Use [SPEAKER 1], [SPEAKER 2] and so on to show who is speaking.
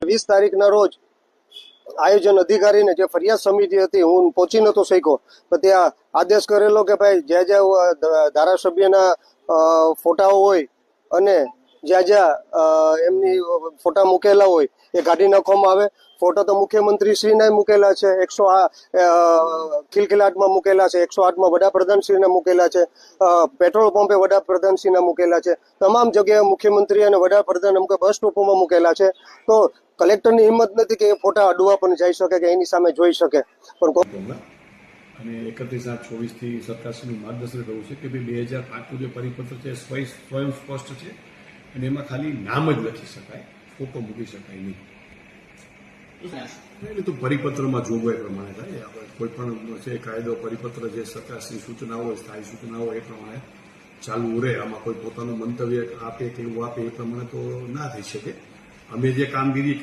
[SPEAKER 1] 20 તારીખના રોજ આયોજન અધિકારીને જે ફરિયાદ સમિતિ હતી હું પહોંચી નતો શક્યો, પણ ત્યાં આદેશ કરેલો કે ભાઈ જ્યાં જ્યાં ધારાસભ્યના ફોટાઓ હોય અને જ્યાં જ્યાં એમની ફોટા મૂકેલા હોય એ કાઢી નાખવામાં આવે. ફોટો તો મુખ્યમંત્રીશ્રીના મૂકેલા છે, 108 ખિલખિલાટમાં મૂકેલા છે, 108માં વડાપ્રધાનશ્રીના મૂકેલા છે, પેટ્રોલ પંપે વડાપ્રધાનશ્રીના મૂકેલા છે, તમામ જગ્યાએ મુખ્યમંત્રી અને વડાપ્રધાન અમુક બસ સ્ટોપોમાં મૂકેલા છે. તો કલેક્ટરની હિંમત નથી કે એ ફોટા અડવા પણ જઈ શકે કે એની સામે જોઈ શકે. પણ
[SPEAKER 2] અને 31/8/24 સરકારશ્રીનું માર્ગદર્શન રહ્યું છે કે ભાઈ 2005નું જે પરિપત્ર છે સ્વયં સ્પષ્ટ છે અને એમાં ખાલી નામ જ લખી શકાય, ફોટો મૂકી શકાય નહીં. એટલે તો પરિપત્રમાં જોગવાઈ પ્રમાણે થાય. આપણે કોઈ પણ છે કાયદો પરિપત્ર જે સરકારશ્રી સૂચનાઓ હોય, સ્થાયી સૂચનાઓ એ પ્રમાણે ચાલુ રહે. આમાં કોઈ પોતાનું મંતવ્ય આપે કે એવું આપે એ પ્રમાણે તો ના થઈ શકે. અમે જે કામગીરી